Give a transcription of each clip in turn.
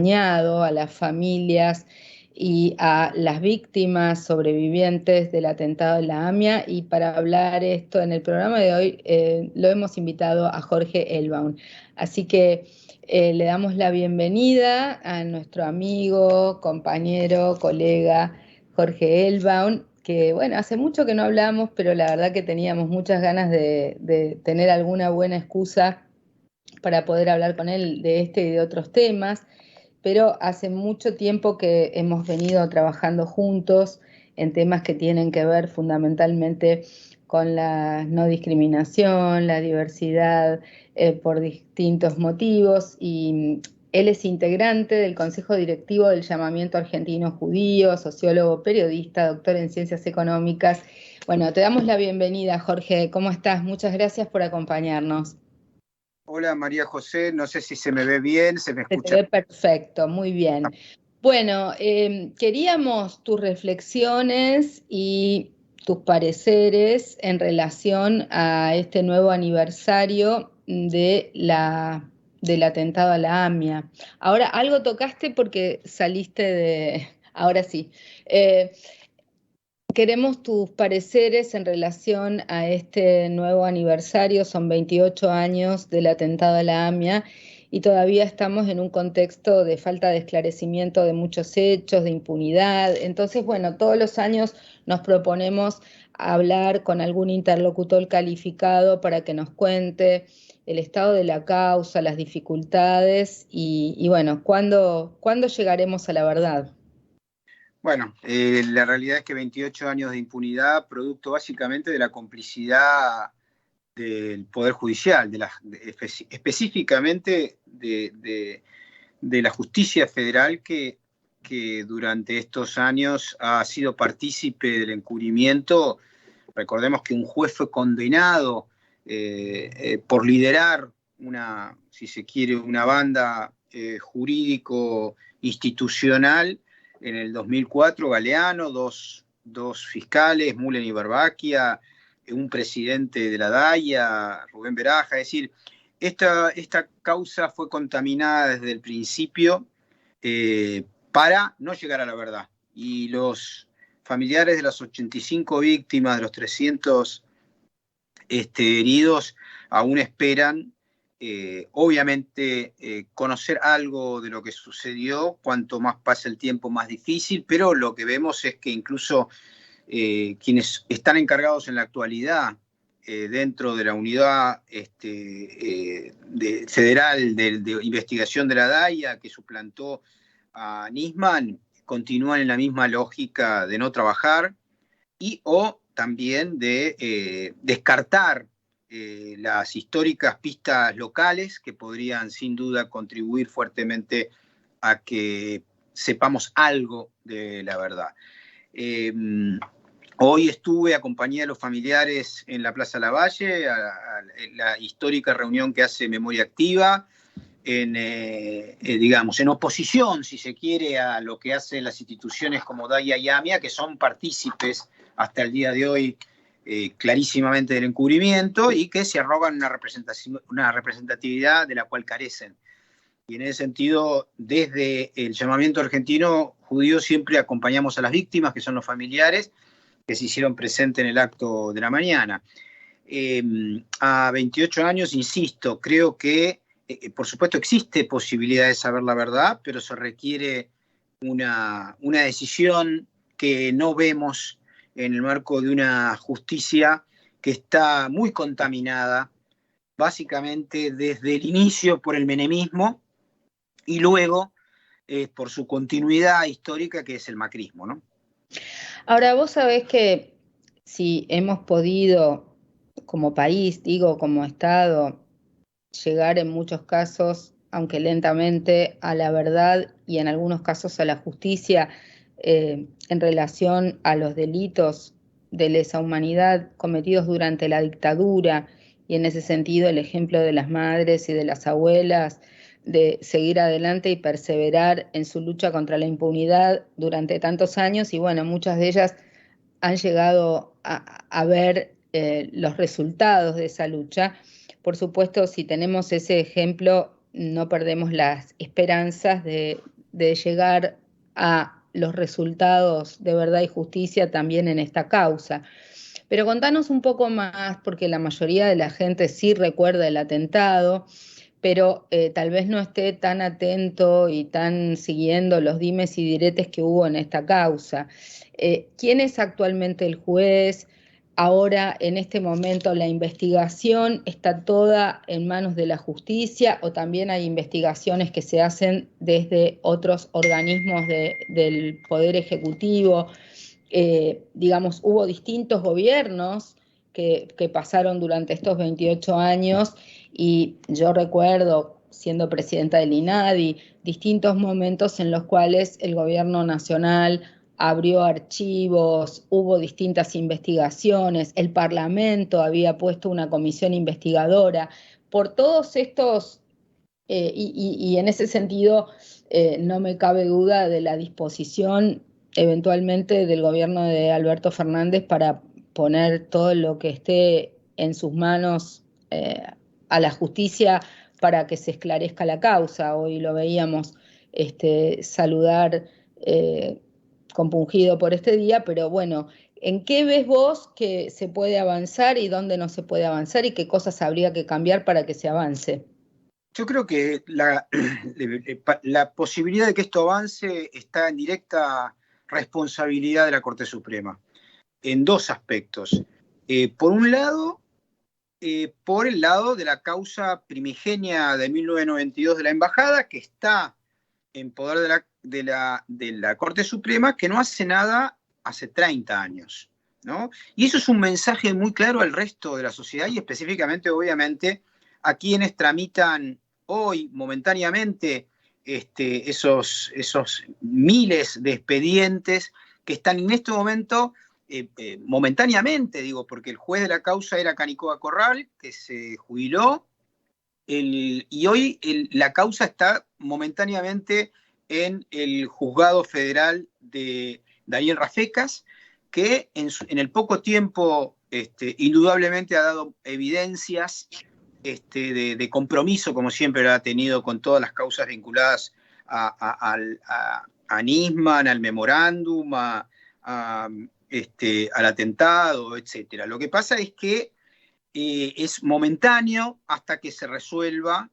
acompañado a las familias y a las víctimas sobrevivientes del atentado de la AMIA, y para hablar esto en el programa de hoy lo hemos invitado a Jorge Elbaum. Así que le damos la bienvenida a nuestro amigo, compañero, colega Jorge Elbaum, que bueno, hace mucho que no hablamos, pero la verdad que teníamos muchas ganas de tener alguna buena excusa para poder hablar con él de este y de otros temas, pero hace mucho tiempo que hemos venido trabajando juntos en temas que tienen que ver fundamentalmente con la no discriminación, la diversidad por distintos motivos, y él es integrante del Consejo Directivo del Llamamiento Argentino Judío, sociólogo, periodista, doctor en Ciencias Económicas. Bueno, te damos la bienvenida, Jorge. ¿Cómo estás? Muchas gracias por acompañarnos. Hola María José, no sé si se me ve bien, se me Se te escucha. ve perfecto, muy bien. Bueno, queríamos tus reflexiones y tus pareceres en relación a este nuevo aniversario del atentado a la AMIA. Ahora, algo tocaste porque saliste de... Ahora sí. Eh, Queremos tus pareceres en relación a este nuevo aniversario. Son 28 años del atentado a la AMIA y todavía estamos en un contexto de falta de esclarecimiento de muchos hechos, de impunidad. Entonces, bueno, todos los años nos proponemos hablar con algún interlocutor calificado para que nos cuente el estado de la causa, las dificultades y bueno, ¿cuándo llegaremos a la verdad? Bueno, la realidad es que 28 años de impunidad, producto básicamente de la complicidad del Poder Judicial, específicamente de la justicia federal que durante estos años ha sido partícipe del encubrimiento. Recordemos que un juez fue condenado por liderar si se quiere, una banda jurídico-institucional en el 2004, Galeano, dos fiscales, Mullen y Barbaquia, un presidente de la DAIA, Rubén Beraja. Es decir, esta causa fue contaminada desde el principio para no llegar a la verdad. Y los familiares de las 85 víctimas, de los 300 heridos, aún esperan, obviamente, conocer algo de lo que sucedió. Cuanto más pasa el tiempo, más difícil, pero lo que vemos es que incluso quienes están encargados en la actualidad dentro de la unidad federal de investigación de la DAIA, que suplantó a Nisman, continúan en la misma lógica de no trabajar o también de descartar las históricas pistas locales que podrían sin duda contribuir fuertemente a que sepamos algo de la verdad. Hoy acompañé a los familiares en la Plaza Lavalle, a la histórica reunión que hace Memoria Activa, en oposición, si se quiere, a lo que hacen las instituciones como DAIA y AMIA, que son partícipes hasta el día de hoy clarísimamente del encubrimiento y que se arrogan una representatividad de la cual carecen. Y en ese sentido, desde el Llamamiento Argentino Judío siempre acompañamos a las víctimas, que son los familiares, que se hicieron presentes en el acto de la mañana. A 28 años, insisto, creo que, por supuesto, existe posibilidad de saber la verdad, pero se requiere una decisión que no vemos en el marco de una justicia que está muy contaminada, básicamente desde el inicio por el menemismo y luego por su continuidad histórica, que es el macrismo, ¿no? Ahora, vos sabés que si hemos podido, como país, digo, como Estado, llegar en muchos casos, aunque lentamente, a la verdad y en algunos casos a la justicia en relación a los delitos de lesa humanidad cometidos durante la dictadura, y en ese sentido el ejemplo de las madres y de las abuelas de seguir adelante y perseverar en su lucha contra la impunidad durante tantos años, y bueno, muchas de ellas han llegado a ver los resultados de esa lucha. Por supuesto, si tenemos ese ejemplo, no perdemos las esperanzas de de llegar a los resultados de verdad y justicia también en esta causa. Pero contanos un poco más, porque la mayoría de la gente sí recuerda el atentado, pero tal vez no esté tan atento y tan siguiendo los dimes y diretes que hubo en esta causa. ¿Quién es actualmente el juez? Ahora, en este momento, ¿la investigación está toda en manos de la justicia o también hay investigaciones que se hacen desde otros organismos del Poder Ejecutivo? Digamos, hubo distintos gobiernos que pasaron durante estos 28 años y yo recuerdo, siendo presidenta del INADI, distintos momentos en los cuales el gobierno nacional abrió archivos, hubo distintas investigaciones, el Parlamento había puesto una comisión investigadora. Por todos estos, y en ese sentido no me cabe duda de la disposición eventualmente del gobierno de Alberto Fernández para poner todo lo que esté en sus manos a la justicia para que se esclarezca la causa. Hoy lo veíamos saludar compungido por este día, pero bueno, ¿en qué ves vos que se puede avanzar y dónde no se puede avanzar y qué cosas habría que cambiar para que se avance? Yo creo que la posibilidad de que esto avance está en directa responsabilidad de la Corte Suprema, en dos aspectos. Por un lado, por el lado de la causa primigenia de 1992 de la Embajada, que está en poder de la Corte Suprema, que no hace nada hace 30 años, ¿no? Y eso es un mensaje muy claro al resto de la sociedad y específicamente, obviamente, a quienes tramitan hoy, momentáneamente, esos miles de expedientes que están en este momento, momentáneamente, digo, porque el juez de la causa era Canicoba Corral, que se jubiló, y hoy la causa está momentáneamente en el juzgado federal de Daniel Rafecas, que en el poco tiempo indudablemente ha dado evidencias de compromiso, como siempre lo ha tenido con todas las causas vinculadas a Nisman, al memorándum, al atentado, etc. Lo que pasa es que es momentáneo hasta que se resuelva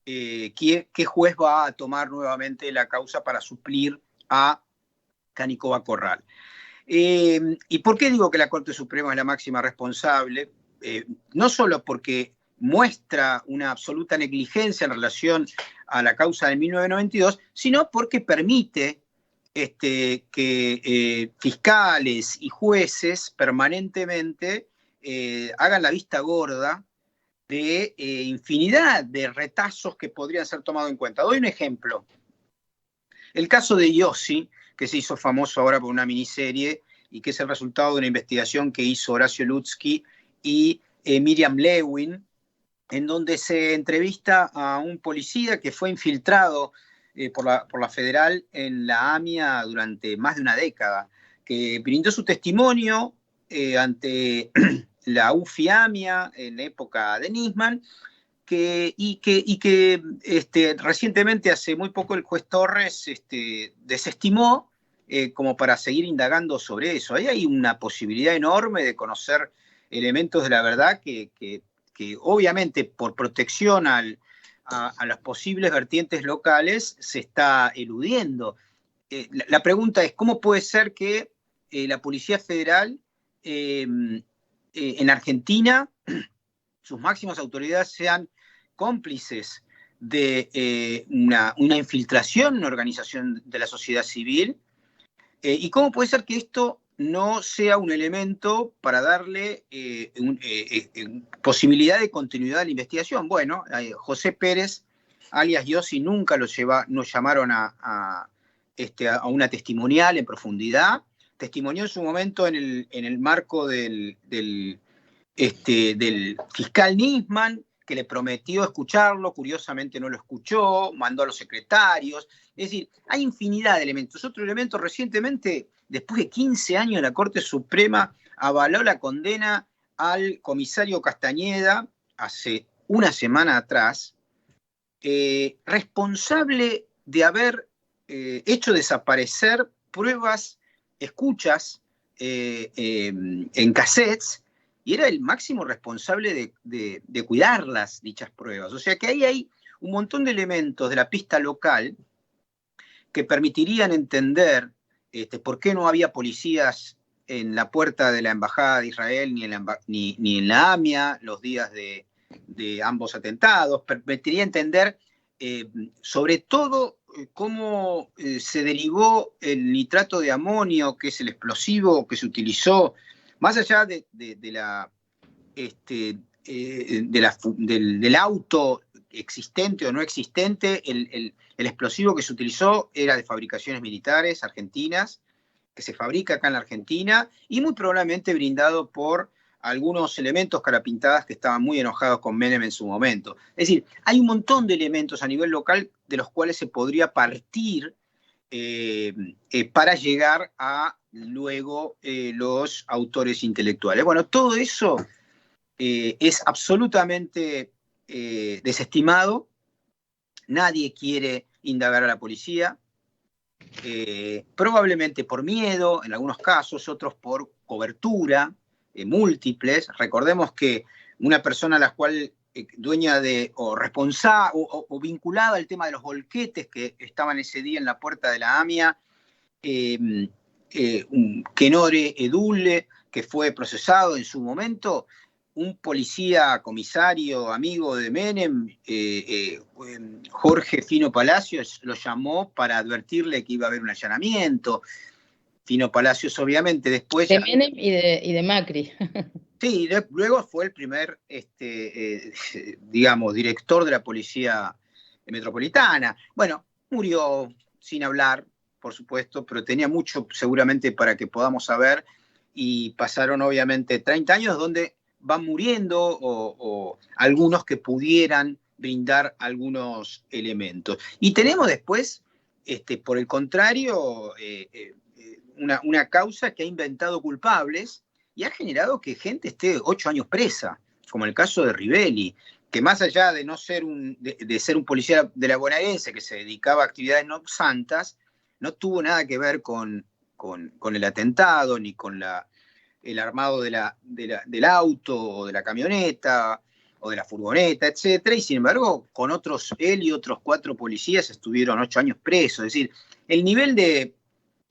qué juez va a tomar nuevamente la causa para suplir a Canicoba Corral. ¿Y por qué digo que la Corte Suprema es la máxima responsable? No solo porque muestra una absoluta negligencia en relación a la causa de 1992, sino porque permite que fiscales y jueces permanentemente hagan la vista gorda de infinidad de retazos que podrían ser tomados en cuenta. Doy un ejemplo. El caso de Yossi, que se hizo famoso ahora por una miniserie y que es el resultado de una investigación que hizo Horacio Lutzky y Miriam Lewin, en donde se entrevista a un policía que fue infiltrado por la federal en la AMIA durante más de una década, que brindó su testimonio ante la UFI-AMIA en época de Nisman, y que recientemente, hace muy poco, el juez Torres desestimó como para seguir indagando sobre eso. Ahí hay una posibilidad enorme de conocer elementos de la verdad que obviamente por protección a las posibles vertientes locales se está eludiendo. La pregunta es, ¿cómo puede ser que la Policía Federal en Argentina, sus máximas autoridades sean cómplices de una infiltración, una organización de la sociedad civil? ¿Y cómo puede ser que esto no sea un elemento para darle posibilidad de continuidad a la investigación? Bueno, José Pérez, alias Yossi, nunca nos llamaron a una testimonial en profundidad. Testimonió en su momento en el marco del fiscal Nisman, que le prometió escucharlo, curiosamente no lo escuchó, mandó a los secretarios. Es decir, hay infinidad de elementos. Otro elemento, recientemente, después de 15 años, la Corte Suprema avaló la condena al comisario Castañeda, hace una semana atrás, responsable de haber hecho desaparecer pruebas, escuchas en cassettes, y era el máximo responsable de cuidarlas, dichas pruebas. O sea que ahí hay un montón de elementos de la pista local que permitirían entender por qué no había policías en la puerta de la Embajada de Israel ni en la AMIA los días de ambos atentados. Permitiría entender sobre todo cómo se derivó el nitrato de amonio, que es el explosivo que se utilizó, más allá del auto existente o no existente. El explosivo que se utilizó era de fabricaciones militares argentinas, que se fabrica acá en la Argentina, y muy probablemente brindado por algunos elementos carapintadas que estaban muy enojados con Menem en su momento. Es decir, hay un montón de elementos a nivel local de los cuales se podría partir para llegar a luego los autores intelectuales. Bueno, todo eso es absolutamente desestimado. Nadie quiere indagar a la policía, probablemente por miedo, en algunos casos, otros por cobertura, múltiples. Recordemos que una persona a la cual dueña de, o responsable, o vinculada al tema de los volquetes que estaban ese día en la puerta de la AMIA, Kenore Edule, que fue procesado en su momento, un policía comisario amigo de Menem, Jorge Fino Palacios, lo llamó para advertirle que iba a haber un allanamiento. Fino Palacios, obviamente, después... De Menem y de Macri. Sí, luego fue el primer, digamos, director de la policía metropolitana. Bueno, murió sin hablar, por supuesto, pero tenía mucho seguramente para que podamos saber, y pasaron obviamente 30 años donde van muriendo o algunos que pudieran brindar algunos elementos. Y tenemos después, por el contrario, una causa que ha inventado culpables y ha generado que gente esté 8 años presa, como el caso de Rivelli, que más allá de no ser de ser un policía de la bonaerense que se dedicaba a actividades no santas, no tuvo nada que ver con el atentado, ni con el armado del auto, o de la camioneta, o de la furgoneta, etcétera, y sin embargo, él y otros 4 policías estuvieron 8 años presos. Es decir, el nivel de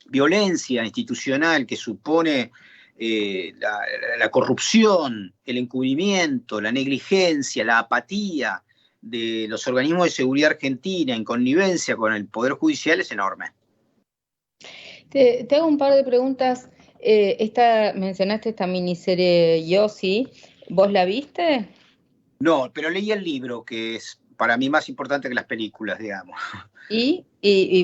violencia institucional que supone la corrupción, el encubrimiento, la negligencia, la apatía de los organismos de seguridad argentina en connivencia con el Poder Judicial es enorme. Te hago un par de preguntas. Mencionaste esta miniserie Yossi, ¿vos la viste? No, pero leí el libro, que es para mí más importante que las películas, digamos. ¿Y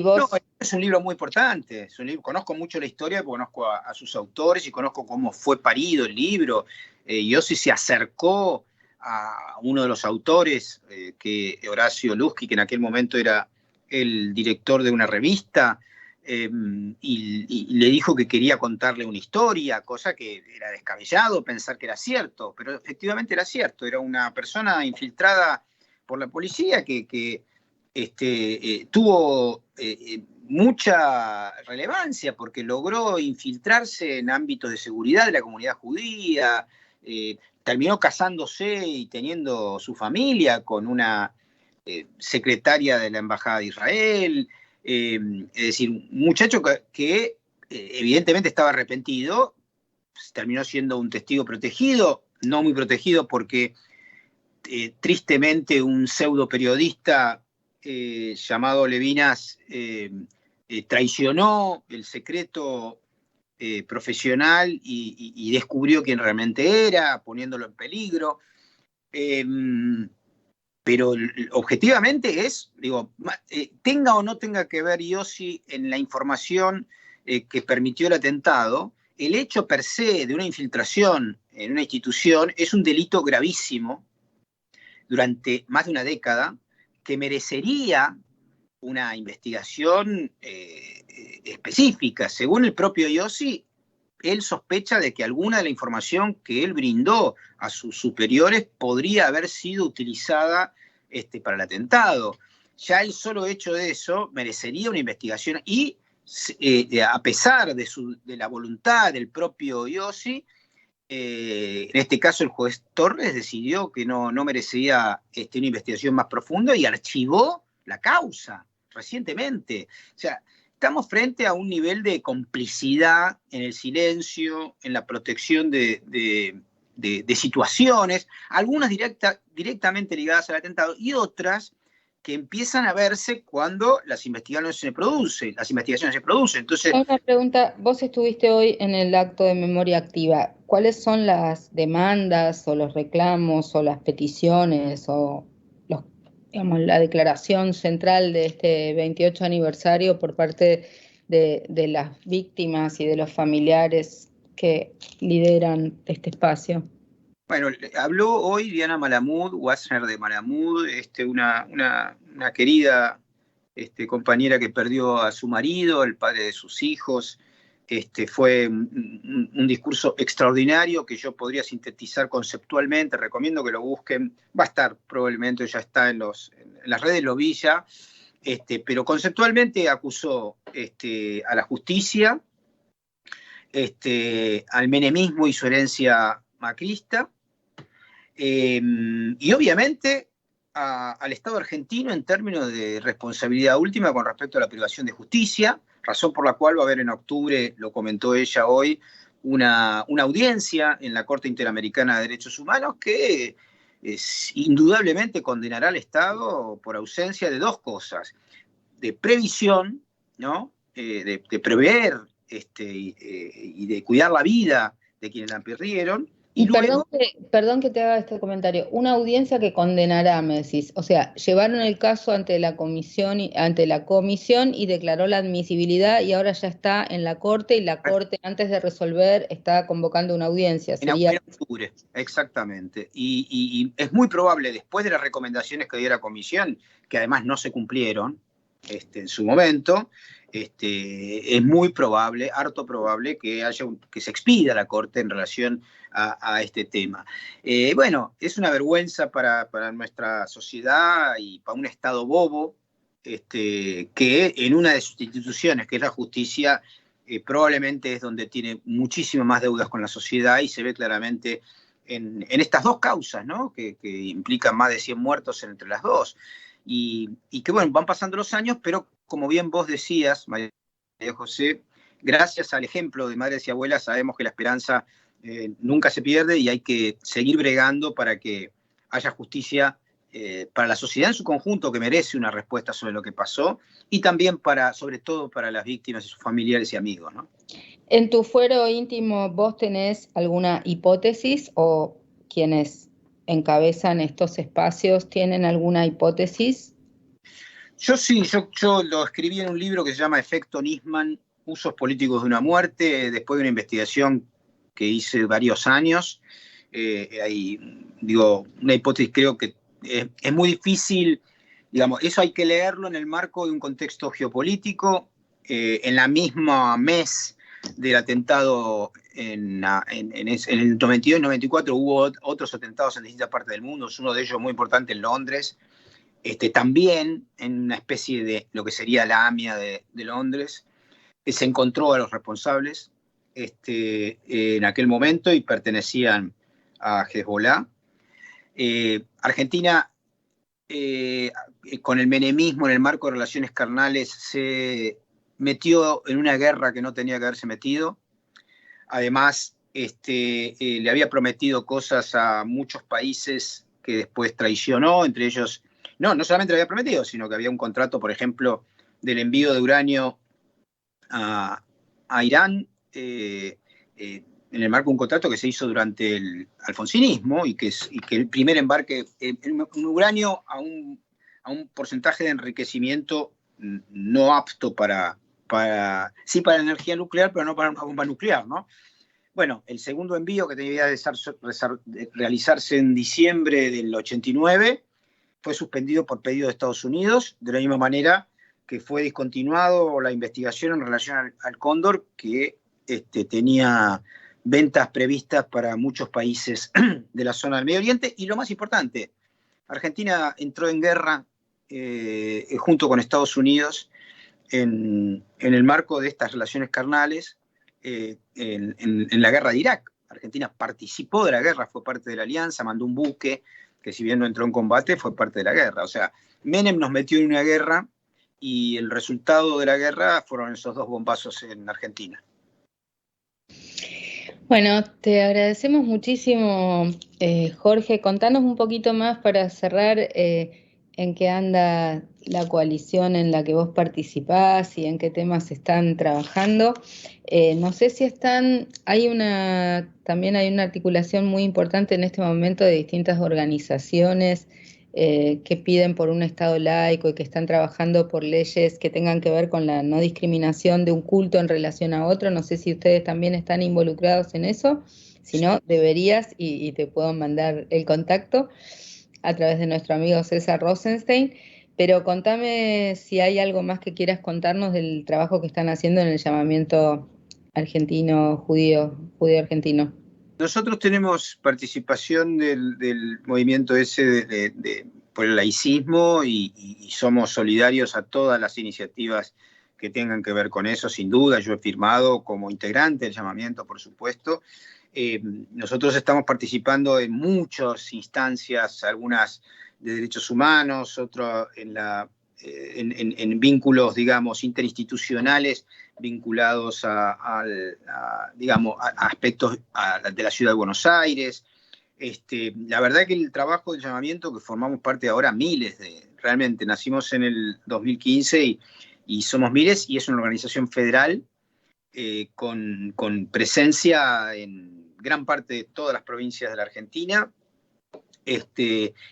vos? No, es un libro muy importante. Conozco mucho la historia, conozco a sus autores y conozco cómo fue parido el libro. Yossi se acercó a uno de los autores, Horacio Lusky, que en aquel momento era el director de una revista, y le dijo que quería contarle una historia, cosa que era descabellado pensar que era cierto, pero efectivamente era cierto. Era una persona infiltrada por la policía que tuvo mucha relevancia porque logró infiltrarse en ámbitos de seguridad de la comunidad judía, terminó casándose y teniendo su familia con una secretaria de la Embajada de Israel. Es decir, un muchacho que evidentemente estaba arrepentido, terminó siendo un testigo protegido, no muy protegido porque tristemente un pseudo periodista llamado Levinas traicionó el secreto profesional y descubrió quién realmente era, poniéndolo en peligro. Pero objetivamente tenga o no tenga que ver Yossi en la información que permitió el atentado, el hecho per se de una infiltración en una institución es un delito gravísimo durante más de una década, que merecería una investigación específica. Según el propio Yossi, él sospecha de que alguna de la información que él brindó a sus superiores podría haber sido utilizada para el atentado. ya el solo hecho de eso merecería una investigación y a pesar de la voluntad del propio Iosi, en este caso el juez Torres decidió que no merecía una investigación más profunda y archivó la causa recientemente. O sea, estamos frente a un nivel de complicidad en el silencio, en la protección de situaciones, algunas directamente ligadas al atentado y otras que empiezan a verse cuando las investigaciones se producen. Entonces, Una pregunta, vos estuviste hoy en el acto de memoria activa. ¿Cuáles son las demandas o los reclamos o las peticiones o digamos, la declaración central de este 28 aniversario por parte de las víctimas y de los familiares que lideran este espacio? bueno, habló hoy Diana Malamud, Wasner de Malamud, una querida compañera que perdió a su marido, el padre de sus hijos. Fue un discurso extraordinario que yo podría sintetizar conceptualmente. Recomiendo que lo busquen. Va a estar, probablemente ya está en las redes, lo vi ya. Pero conceptualmente acusó a la justicia, al menemismo y su herencia macrista, y obviamente al Estado argentino en términos de responsabilidad última con respecto a la privación de justicia, razón por la cual va a haber en octubre, lo comentó ella hoy, una audiencia en la Corte Interamericana de Derechos Humanos que indudablemente condenará al Estado por ausencia de dos cosas: de previsión, ¿no? De prever y de cuidar la vida de quienes la perdieron. Y luego, perdón que te haga este comentario. Una audiencia que condenará, me decís. O sea, llevaron el caso ante la comisión y declaró la admisibilidad y ahora ya está en la Corte y la Corte, antes de resolver, está convocando una audiencia. En octubre, exactamente. Y es muy probable, después de las recomendaciones que dio la comisión, que además no se cumplieron en su momento, es muy probable, harto probable, que se expida la Corte en relación a este tema. Bueno, es una vergüenza para nuestra sociedad y para un Estado bobo, que en una de sus instituciones, que es la justicia, probablemente es donde tiene muchísimas más deudas con la sociedad y se ve claramente en estas dos causas, ¿no? que implican más de 100 muertos entre las dos. Y que bueno, van pasando los años, pero como bien vos decías, María José, gracias al ejemplo de madres y abuelas sabemos que la esperanza nunca se pierde y hay que seguir bregando para que haya justicia para la sociedad en su conjunto, que merece una respuesta sobre lo que pasó, y también sobre todo para las víctimas y sus familiares y amigos, ¿no? En tu fuero íntimo, ¿vos tenés alguna hipótesis o quienes encabezan estos espacios tienen alguna hipótesis? Yo sí, yo lo escribí en un libro que se llama Efecto Nisman, Usos Políticos de una Muerte, después de una investigación que hice varios años. Una hipótesis creo que es muy difícil, digamos, eso hay que leerlo en el marco de un contexto geopolítico. En la misma mes del atentado en el 92 y 94 hubo otros atentados en distintas partes del mundo, uno de ellos muy importante en Londres, también en una especie de lo que sería la AMIA de Londres, se encontró a los responsables en aquel momento y pertenecían a Hezbollah. Argentina, con el menemismo en el marco de relaciones carnales, se metió en una guerra que no tenía que haberse metido. Además, le había prometido cosas a muchos países que después traicionó, entre ellos, no solamente le había prometido, sino que había un contrato, por ejemplo, del envío de uranio a Irán, en el marco de un contrato que se hizo durante el alfonsinismo y que el primer embarque, un uranio a un porcentaje de enriquecimiento no apto sí para la energía nuclear, pero no para una bomba nuclear, ¿no? Bueno, el segundo envío, que tenía de realizarse en diciembre del 89, fue suspendido por pedido de Estados Unidos, de la misma manera que fue discontinuado la investigación en relación al Cóndor, que tenía ventas previstas para muchos países de la zona del Medio Oriente. Y lo más importante, Argentina entró en guerra junto con Estados Unidos en el marco de estas relaciones carnales en la guerra de Irak. Argentina participó de la guerra, fue parte de la alianza, mandó un buque que si bien no entró en combate, fue parte de la guerra. O sea, Menem nos metió en una guerra y el resultado de la guerra fueron esos 2 bombazos en Argentina. Bueno, te agradecemos muchísimo, Jorge. Contanos un poquito más para cerrar en qué anda la coalición en la que vos participás y en qué temas están trabajando. No sé si también hay una articulación muy importante en este momento de distintas organizaciones que piden por un Estado laico y que están trabajando por leyes que tengan que ver con la no discriminación de un culto en relación a otro. No sé si ustedes también están involucrados en eso. Si no, deberías y te puedo mandar el contacto a través de nuestro amigo César Rosenstein. Pero contame si hay algo más que quieras contarnos del trabajo que están haciendo en el llamamiento argentino, judío argentino. Nosotros tenemos participación del movimiento ese por el laicismo y somos solidarios a todas las iniciativas que tengan que ver con eso, sin duda. Yo he firmado como integrante del llamamiento, por supuesto. Nosotros estamos participando en muchas instancias, algunas de derechos humanos, otras en vínculos, digamos, interinstitucionales vinculados digamos, a aspectos de la ciudad de Buenos Aires. La verdad que el trabajo del llamamiento, que formamos parte ahora miles realmente nacimos en el 2015 y somos miles, y es una organización federal con presencia en gran parte de todas las provincias de la Argentina,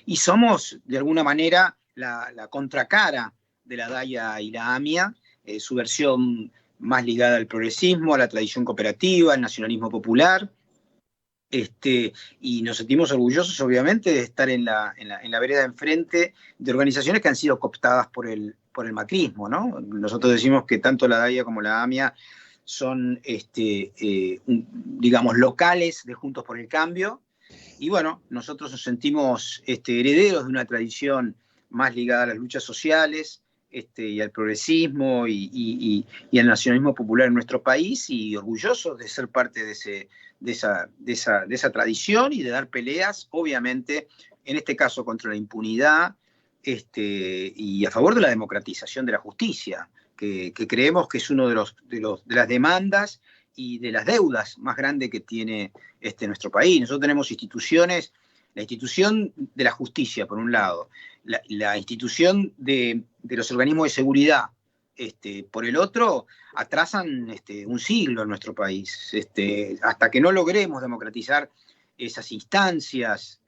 y somos de alguna manera la contracara de la DAIA y la AMIA, su versión más ligada al progresismo, a la tradición cooperativa, al nacionalismo popular, y nos sentimos orgullosos, obviamente, de estar en la vereda de enfrente de organizaciones que han sido cooptadas por el macrismo, ¿no? Nosotros decimos que tanto la DAIA como la AMIA son, digamos, locales de Juntos por el Cambio, y bueno, nosotros nos sentimos herederos de una tradición más ligada a las luchas sociales, y al progresismo y al nacionalismo popular en nuestro país, y orgullosos de ser parte de esa tradición y de dar peleas, obviamente, en este caso contra la impunidad, y a favor de la democratización de la justicia, que creemos que es uno de las demandas y de las deudas más grandes que tiene nuestro país. Nosotros tenemos instituciones, la institución de la justicia, por un lado, la institución de los organismos de seguridad, por el otro, atrasan un siglo en nuestro país. Hasta que no logremos democratizar esas instancias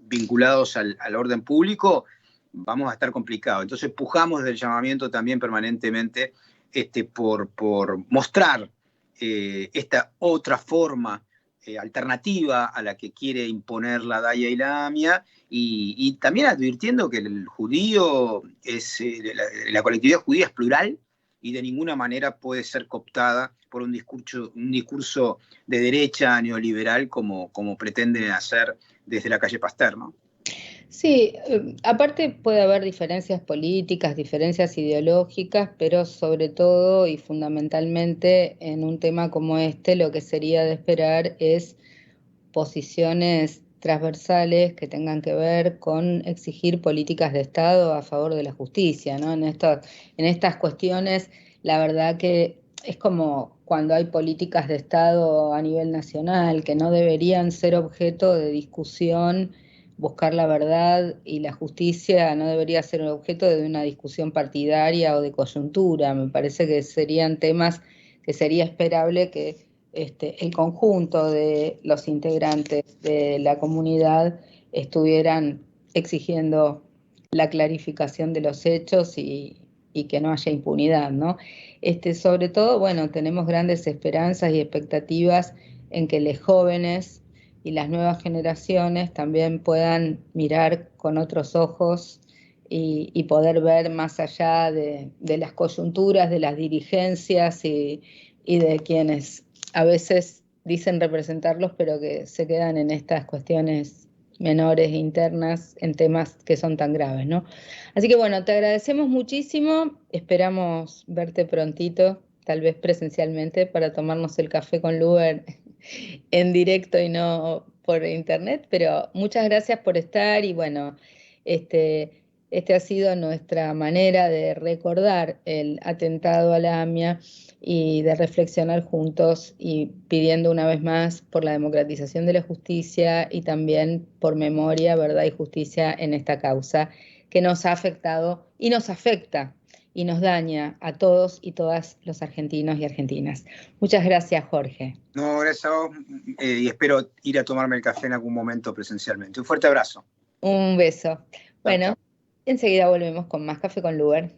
vinculados al orden público, vamos a estar complicados. Entonces pujamos desde el llamamiento también permanentemente por mostrar esta otra forma alternativa a la que quiere imponer la DAIA y la AMIA, y también advirtiendo que el judío la colectividad judía es plural y de ninguna manera puede ser cooptada por un discurso de derecha neoliberal como pretenden hacer desde la calle Pasteur, ¿no? Sí, aparte puede haber diferencias políticas, diferencias ideológicas, pero sobre todo y fundamentalmente en un tema como este lo que sería de esperar es posiciones transversales que tengan que ver con exigir políticas de Estado a favor de la justicia, ¿no? En estas cuestiones, la verdad que es como cuando hay políticas de Estado a nivel nacional que no deberían ser objeto de discusión. Buscar la verdad y la justicia no debería ser objeto de una discusión partidaria o de coyuntura. Me parece que serían temas que sería esperable que el conjunto de los integrantes de la comunidad estuvieran exigiendo la clarificación de los hechos y que no haya impunidad, ¿no? Sobre todo, bueno, tenemos grandes esperanzas y expectativas en que los jóvenes y las nuevas generaciones también puedan mirar con otros ojos y poder ver más allá de las coyunturas, de las dirigencias y de quienes a veces dicen representarlos, pero que se quedan en estas cuestiones menores e internas en temas que son tan graves, ¿no? Así que bueno, te agradecemos muchísimo, esperamos verte prontito, tal vez presencialmente, para tomarnos el café con Luber en directo y no por internet, pero muchas gracias por estar y bueno, este ha sido nuestra manera de recordar el atentado a la AMIA y de reflexionar juntos y pidiendo una vez más por la democratización de la justicia y también por memoria, verdad y justicia en esta causa que nos ha afectado y nos afecta y nos daña a todos y todas los argentinos y argentinas. Muchas gracias, Jorge. No, gracias a vos, y espero ir a tomarme el café en algún momento presencialmente. Un fuerte abrazo. Un beso. Chau, Bueno, chau. enseguida volvemos con más Café con Luber.